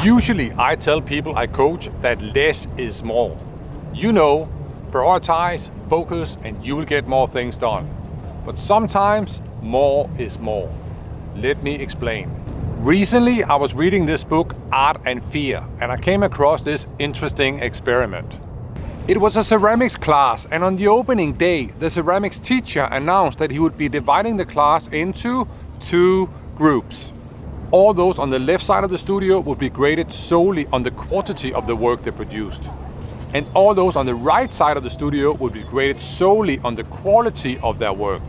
Usually I tell people I coach that less is more. You know, prioritize, focus, and you will get more things done. But sometimes more is more. Let me explain. Recently I was reading this book, Art and Fear, and I came across this interesting experiment. It was a ceramics class, and on the opening day, the ceramics teacher announced that he would be dividing the class into 2 groups. All those on the left side of the studio would be graded solely on the quantity of the work they produced. And all those on the right side of the studio would be graded solely on the quality of their work.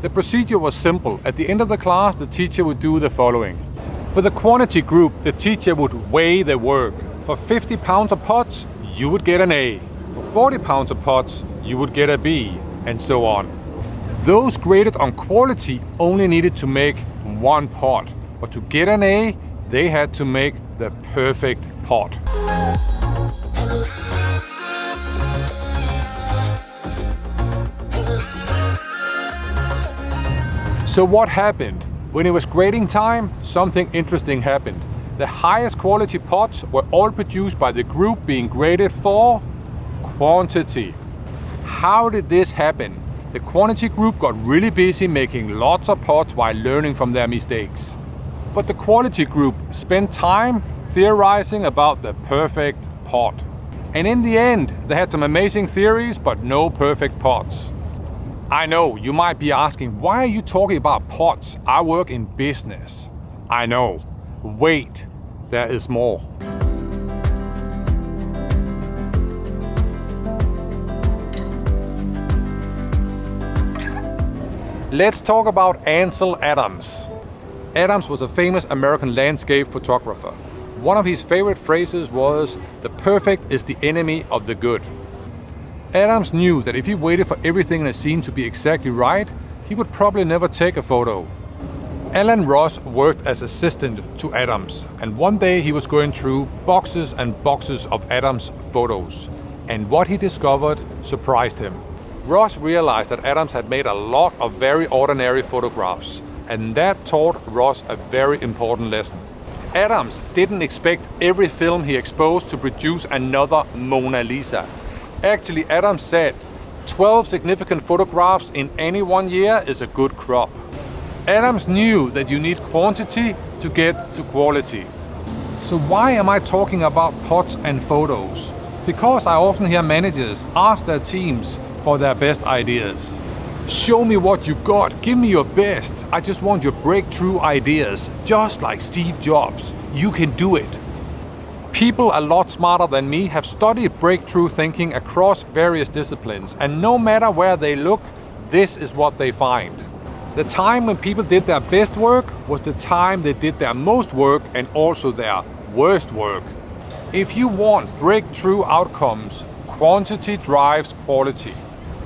The procedure was simple. At the end of the class, the teacher would do the following. For the quantity group, the teacher would weigh the work. For 50 pounds of pots, you would get an A. For 40 pounds of pots, you would get a B, and so on. Those graded on quality only needed to make 1 pot, but to get an A, they had to make the perfect pot. So what happened? When it was grading time, something interesting happened. The highest quality pots were all produced by the group being graded for quantity. How did this happen? The quantity group got really busy making lots of pots while learning from their mistakes. But the quality group spent time theorizing about the perfect pot. And in the end, they had some amazing theories, but no perfect pots. I know, you might be asking, why are you talking about pots? I work in business. I know. Wait, there is more. Let's talk about Ansel Adams. Adams was a famous American landscape photographer. One of his favorite phrases was, "The perfect is the enemy of the good." Adams knew that if he waited for everything in a scene to be exactly right, he would probably never take a photo. Alan Ross worked as assistant to Adams, and one day he was going through boxes and boxes of Adams' photos, and what he discovered surprised him. Ross realized that Adams had made a lot of very ordinary photographs, and that taught Ross a very important lesson. Adams didn't expect every film he exposed to produce another Mona Lisa. Actually, Adams said, 12 significant photographs in any one year is a good crop. Adams knew that you need quantity to get to quality. So why am I talking about pots and photos? Because I often hear managers ask their teams for their best ideas. Show me what you got, give me your best. I just want your breakthrough ideas, just like Steve Jobs. You can do it. People a lot smarter than me have studied breakthrough thinking across various disciplines, and no matter where they look, this is what they find. The time when people did their best work was the time they did their most work and also their worst work. If you want breakthrough outcomes, quantity drives quality.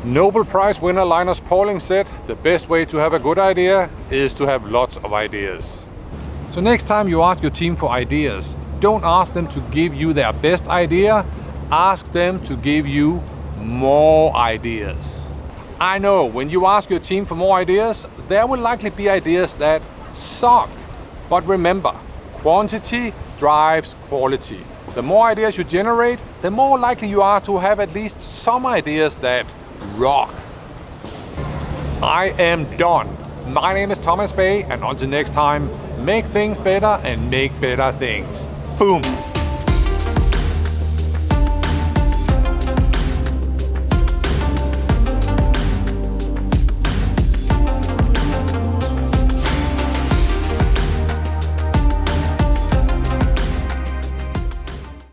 Nobel Prize winner Linus Pauling said, "The best way to have a good idea is to have lots of ideas." So next time you ask your team for ideas, don't ask them to give you their best idea, ask them to give you more ideas. I know, when you ask your team for more ideas, there will likely be ideas that suck. But remember, quantity drives quality. The more ideas you generate, the more likely you are to have at least some ideas that rock. I am done. My name is Tomas, and until next time, make things better and make better things. Boom.